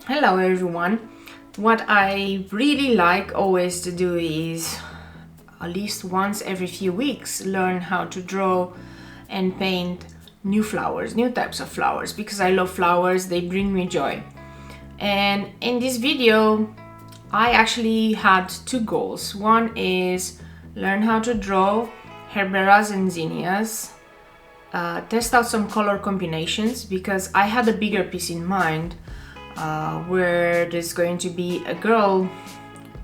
Hello everyone. What I really like always to do is at least once every few weeks learn how to draw and paint new flowers, new types of flowers, because I love flowers, they bring me joy. And in this video I actually had two goals. One is learn how to draw gerberas and zinnias, test out some color combinations because I had a bigger piece in mind where there's going to be a girl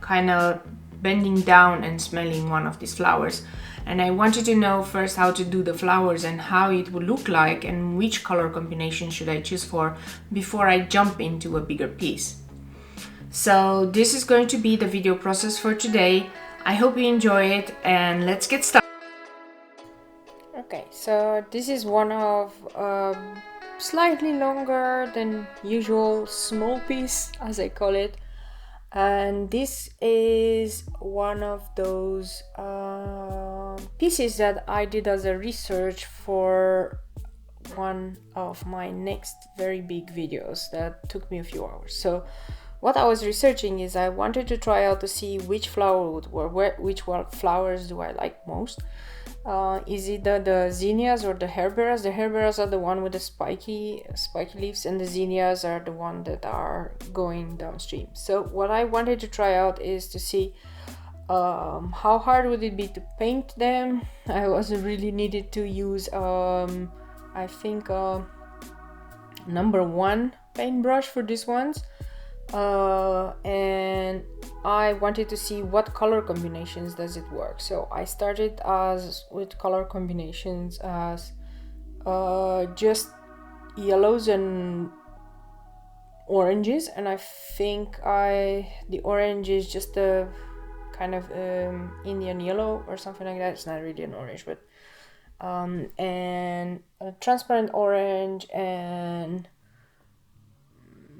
kind of bending down and smelling one of these flowers, and I wanted to know first how to do the flowers and how it would look like and which color combination should I choose for before I jump into a bigger piece. So this is going to be the video process for today. I hope you enjoy it, and let's get started. Okay, so this is one of slightly longer than usual small piece, as I call it, and this is one of those pieces that I did as a research for one of my next very big videos that took me a few hours. So what I was researching is I wanted to try out to see which flower would work, which flowers do I like most. Is it the zinnias or the gerberas? The gerberas are the one with the spiky leaves, and the zinnias are the one that are going downstream. So what I wanted to try out is to see how hard would it be to paint them. I also really needed to use I think #1 paintbrush for these ones, and I wanted to see what color combinations does it work. So I started with color combinations as just yellows and oranges, and I think the orange is just a kind of Indian yellow or something like that. It's not really an orange, but and a transparent orange and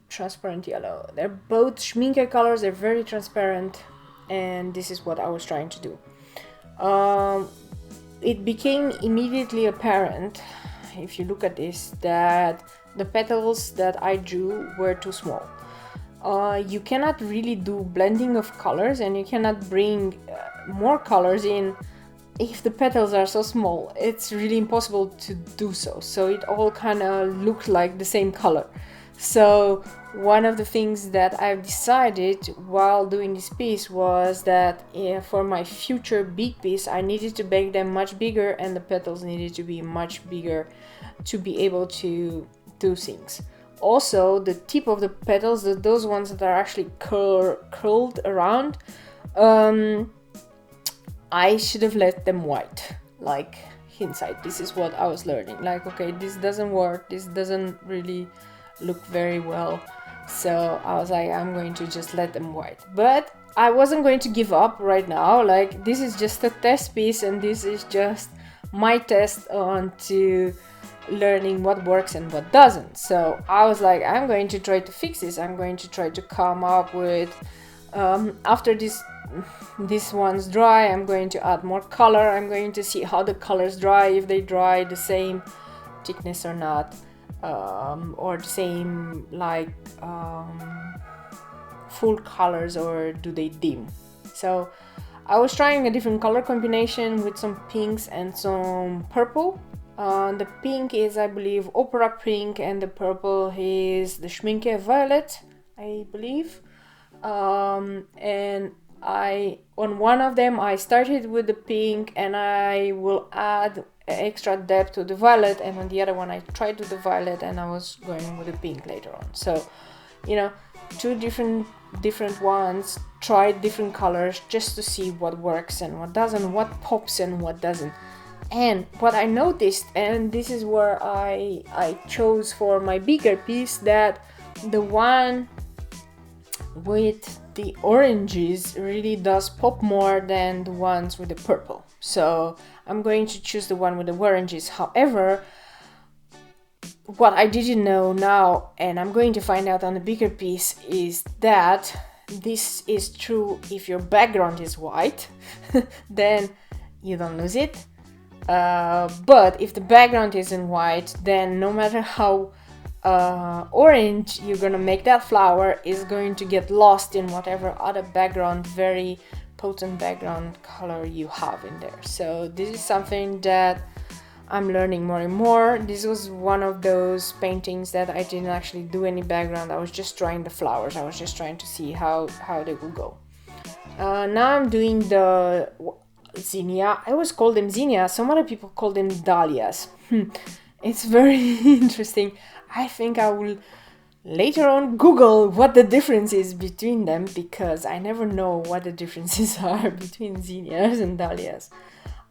transparent yellow. They're both schminke colors, they're very transparent, and this is what I was trying to do. It became immediately apparent, if you look at this, that the petals that I drew were too small. You cannot really do blending of colors, and you cannot bring more colors in if the petals are so small. It's really impossible to do so. So it all kind of looked like the same color. So one of the things that I've decided while doing this piece was that for my future big piece I needed to make them much bigger, and the petals needed to be much bigger to be able to do things. Also, the tip of the petals, those ones that are actually curled around, I should have left them white. Like, hindsight, this is what I was learning. Like, okay, this doesn't work, this doesn't really look very well, so I was like, I'm going to just let them white. But I wasn't going to give up right now. Like, this is just a test piece, and this is just my test on to learning what works and what doesn't. So I was like, I'm going to try to fix this. I'm going to try to come up with after this one's dry, I'm going to add more color. I'm going to see how the colors dry, if they dry the same thickness or not, or the same like full colors, or do they dim. So I was trying a different color combination with some pinks and some purple. The pink is, I believe, opera pink, and the purple is the schminke violet, I believe. And on one of them I started with the pink, and I will add extra depth to the violet, and on the other one I tried with the violet, and I was going with the pink later on. So, you know, two different ones, tried different colors just to see what works and what doesn't, what pops and what doesn't. And what I noticed, and this is where I chose for my bigger piece, that the one with the oranges really does pop more than the ones with the purple. So I'm going to choose the one with the oranges. However, what I didn't know now, and I'm going to find out on the bigger piece, is that this is true if your background is white, then you don't lose it. But if the background isn't white, then no matter how orange you're gonna make that flower is going to get lost in whatever other background, very potent background color you have in there. So this is something that I'm learning more and more. This was one of those paintings that I didn't actually do any background. I was just trying the flowers. I was just trying to see how they would go. Now I'm doing the zinnia. I always call them zinnias. Some other people call them dahlias. It's very interesting. I think I will later on Google what the difference is between them, because I never know what the differences are between zinnias and dahlias.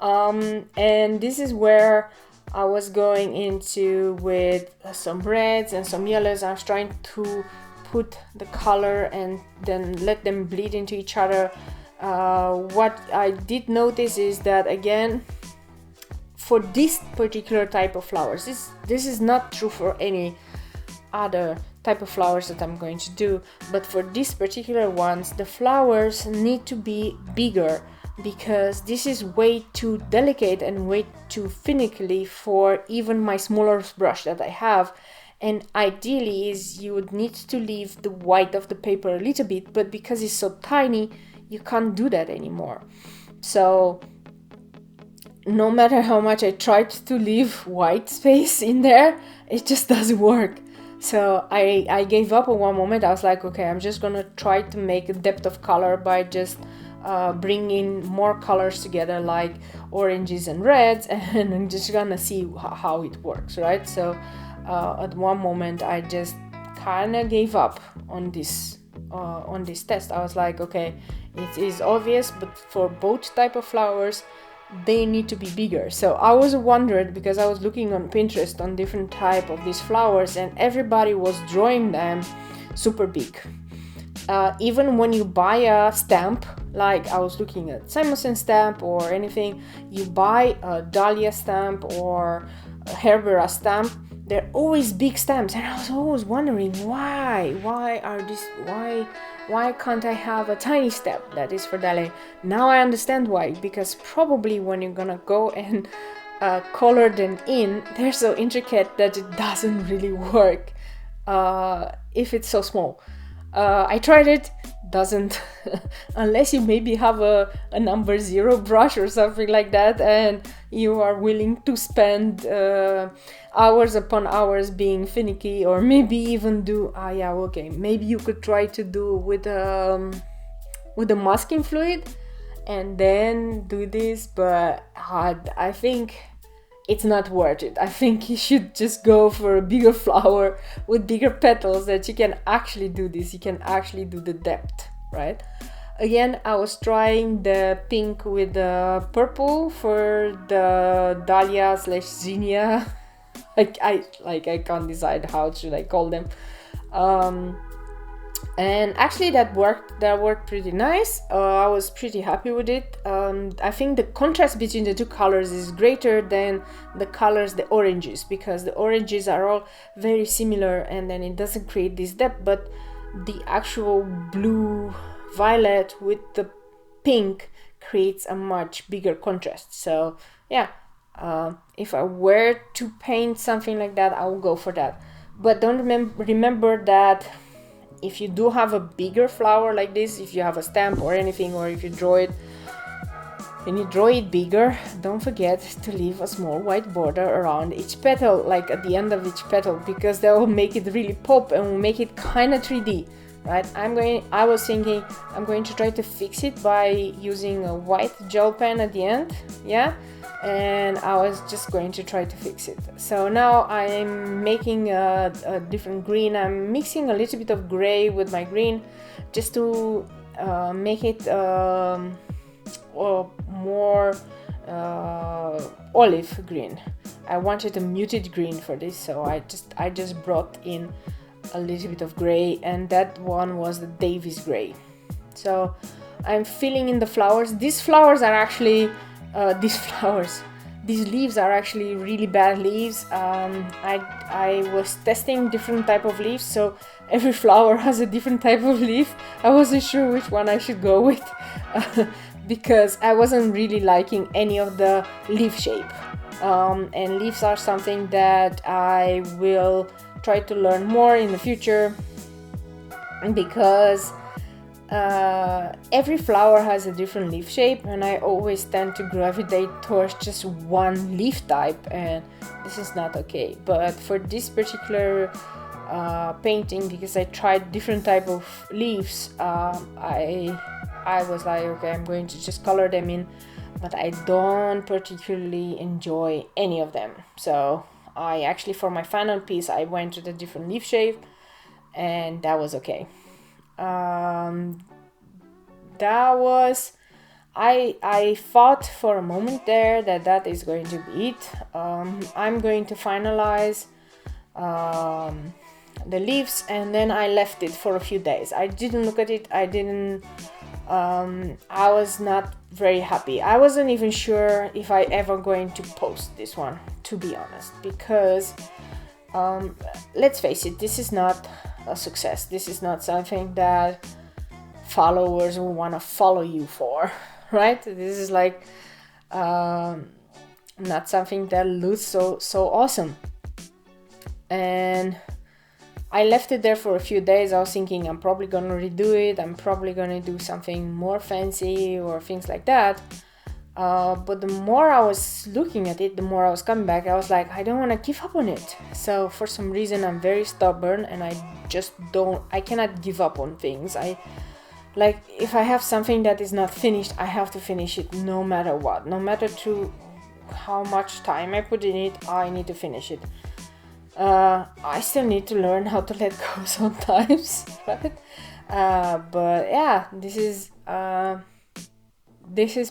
And this is where I was going into with some reds and some yellows. I was trying to put the color and then let them bleed into each other. What I did notice is that, again, for this particular type of flowers, this is not true for any other type of flowers that I'm going to do, but for these particular ones, the flowers need to be bigger, because this is way too delicate and way too finicky for even my smaller brush that I have. And ideally is you would need to leave the white of the paper a little bit, but because it's so tiny, you can't do that anymore. So no matter how much I tried to leave white space in there, it just doesn't work. So I gave up at one moment. I was like, okay, I'm just gonna try to make a depth of color by just bringing more colors together, like oranges and reds, and I'm just gonna see how it works, right? So at one moment I just kind of gave up on this test. I was like, okay, it is obvious, but for both type of flowers they need to be bigger. So I was wondering, because I was looking on Pinterest on different type of these flowers, and everybody was drawing them super big. Even when you buy a stamp, like I was looking at Simonson stamp or anything, you buy a dahlia stamp or a gerbera stamp, they're always big stamps, and I was always wondering why can't I have a tiny stamp that is for dahlia? Now I understand why, because probably when you're gonna go and color them in, they're so intricate that it doesn't really work if it's so small. I tried it, doesn't unless you maybe have a number 0 brush or something like that, and you are willing to spend hours upon hours being finicky, or maybe even do maybe you could try to do with the masking fluid and then do this, but I think it's not worth it. I think you should just go for a bigger flower with bigger petals, that you can actually do this. You can actually do the depth, right? Again, I was trying the pink with the purple for the dahlia / zinnia. I can't decide how should I call them. And actually that worked pretty nice. I was pretty happy with it. I think the contrast between the two colors is greater than the oranges, because the oranges are all very similar, and then it doesn't create this depth, but the actual blue violet with the pink creates a much bigger contrast. So yeah, if I were to paint something like that, I will go for that. But don't remember that if you do have a bigger flower like this, if you have a stamp or anything, or if you draw it and you draw it bigger, don't forget to leave a small white border around each petal, like at the end of each petal, because that will make it really pop and will make it kind of 3D, right? I was thinking I'm going to try to fix it by using a white gel pen at the end, yeah, and I was just going to try to fix it. So now I'm making a different green. I'm mixing a little bit of gray with my green just to make it more olive green. I wanted a muted green for this, so I just brought in a little bit of gray, and that one was the Davis gray. So I'm filling in the flowers. These leaves are actually really bad leaves. I was testing different type of leaves, so every flower has a different type of leaf. I wasn't sure which one I should go with because I wasn't really liking any of the leaf shape. And leaves are something that I will try to learn more in the future, because every flower has a different leaf shape, and I always tend to gravitate towards just one leaf type, and this is not okay. But for this particular painting, because I tried different type of leaves, I was like, okay, I'm going to just color them in, but I don't particularly enjoy any of them. So I actually, for my final piece, I went to the different leaf shape, and that was okay. That was, I thought for a moment there that is going to be it. I'm going to finalize the leaves, and then I left it for a few days. I didn't look at it. I was not very happy. I wasn't even sure if I ever going to post this one, to be honest, because let's face it, this is not a success. This is not something that followers will want to follow you for, right? This is like not something that looks so awesome. And I left it there for a few days. I was thinking I'm probably gonna redo it. I'm probably gonna do something more fancy or things like that. But the more I was looking at it, the more I was coming back. I was like, I don't want to give up on it. So for some reason, I'm very stubborn, and I cannot give up on things. Like, if I have something that is not finished, I have to finish it no matter what. No matter how much time I put in it, I need to finish it. I still need to learn how to let go sometimes, right? But yeah, this is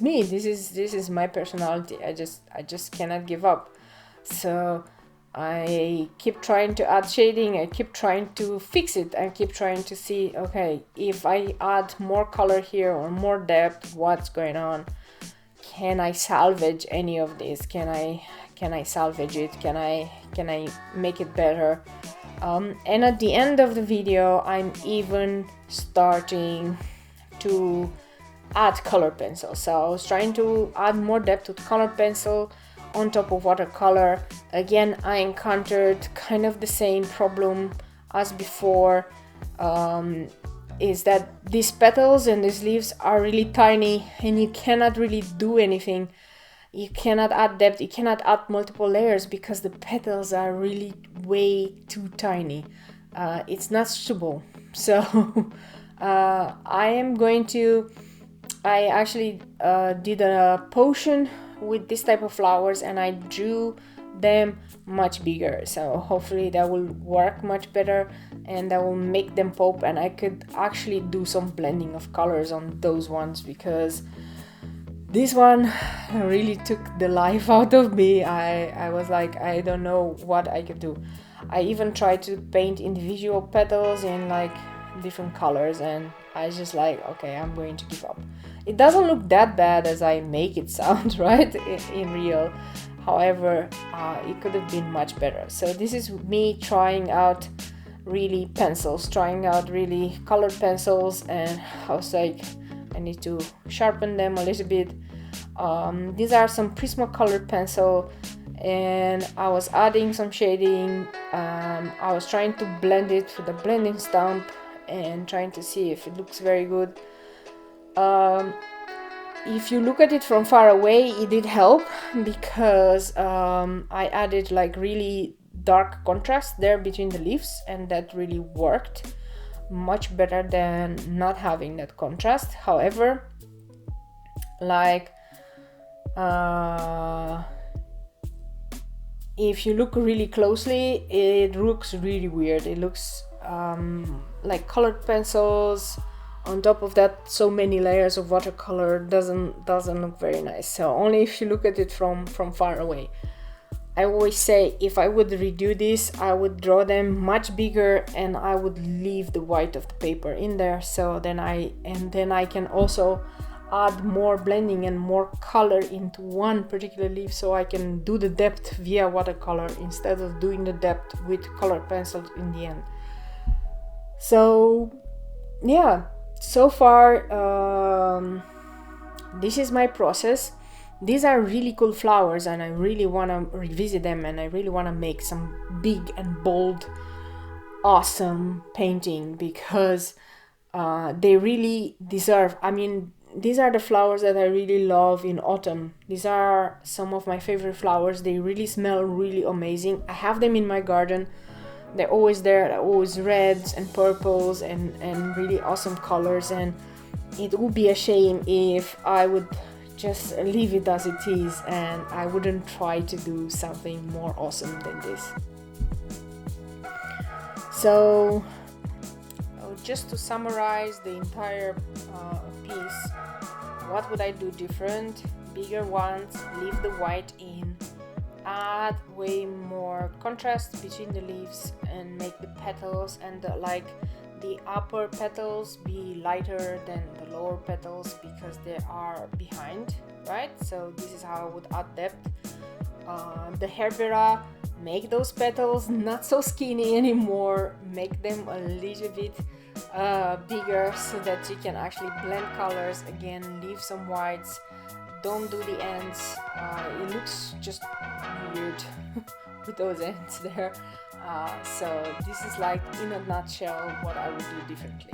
me. This is my personality. I just cannot give up. So I keep trying to add shading. I keep trying to fix it. I keep trying to see, okay, if I add more color here or more depth, what's going on? Can I salvage any of this? Can I salvage it? Can I make it better? And at the end of the video, I'm even starting to add color pencil. So I was trying to add more depth with color pencil on top of watercolor. Again, I encountered kind of the same problem as before, is that these petals and these leaves are really tiny, and you cannot really do anything. You cannot add depth, you cannot add multiple layers, because the petals are really way too tiny. It's not suitable. So I actually did a potion with this type of flowers, and I drew them much bigger. So hopefully that will work much better, and that will make them pop, and I could actually do some blending of colors on those ones, because this one really took the life out of me. I was like, I don't know what I could do. I even tried to paint individual petals in like different colors, and I was just like, okay, I'm going to give up. It doesn't look that bad as I make it sound, right, in real. However, it could have been much better. So this is me trying out really pencils, trying out really colored pencils, and I was like, I need to sharpen them a little bit. These are some Prismacolor pencil, and I was adding some shading. I was trying to blend it with a blending stump and trying to see if it looks very good. If you look at it from far away, it did help, because I added like really dark contrast there between the leaves, and that really worked much better than not having that contrast. However, like if you look really closely, it looks really weird. It looks like colored pencils. On top of that, so many layers of watercolor doesn't look very nice. So only if you look at it from far away. I always say, if I would redo this, I would draw them much bigger, and I would leave the white of the paper in there. So then I can also add more blending and more color into one particular leaf, so I can do the depth via watercolor instead of doing the depth with colored pencils in the end. So yeah, so far this is my process. These are really cool flowers, and I really want to revisit them, and I really want to make some big and bold awesome painting because they really deserve. I mean, these are the flowers that I really love in autumn. These are some of my favorite flowers. They really smell really amazing. I have them in my garden. They're always there. They're always reds and purples and really awesome colors. And it would be a shame if I would just leave it as it is and I wouldn't try to do something more awesome than this. So just to summarize the entire piece, what would I do different? Bigger ones, leave the white in, add way more contrast between the leaves and make the petals and the upper petals be lighter than the lower petals because they are behind, right? So this is how I would add depth. The gerbera, make those petals not so skinny anymore, make them a little bit bigger so that you can actually blend colors. Again, leave some whites, don't do the ends. It looks just weird with those ends there. So this is like in a nutshell what I would do differently.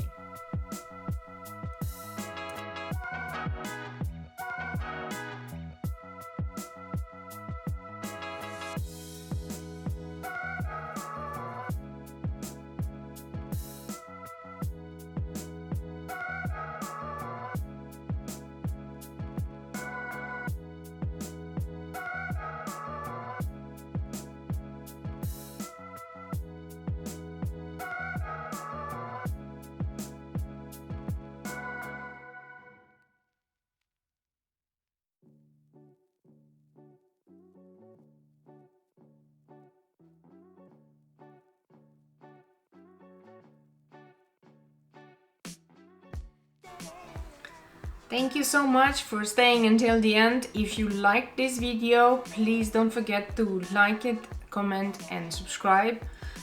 Thank you so much for staying until the end. If you liked this video, please don't forget to like it, comment and subscribe.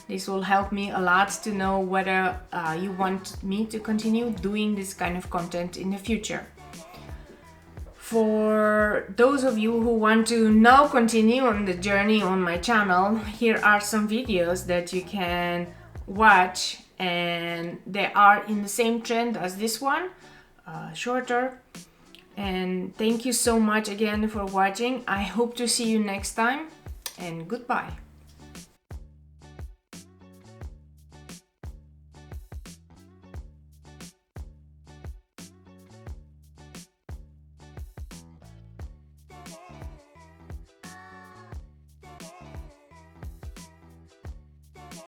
This will help me a lot to know whether you want me to continue doing this kind of content in the future. For those of you who want to now continue on the journey on my channel, here are some videos that you can watch, and they are in the same trend as this one. Shorter. And thank you so much again for watching. I hope to see you next time, and goodbye.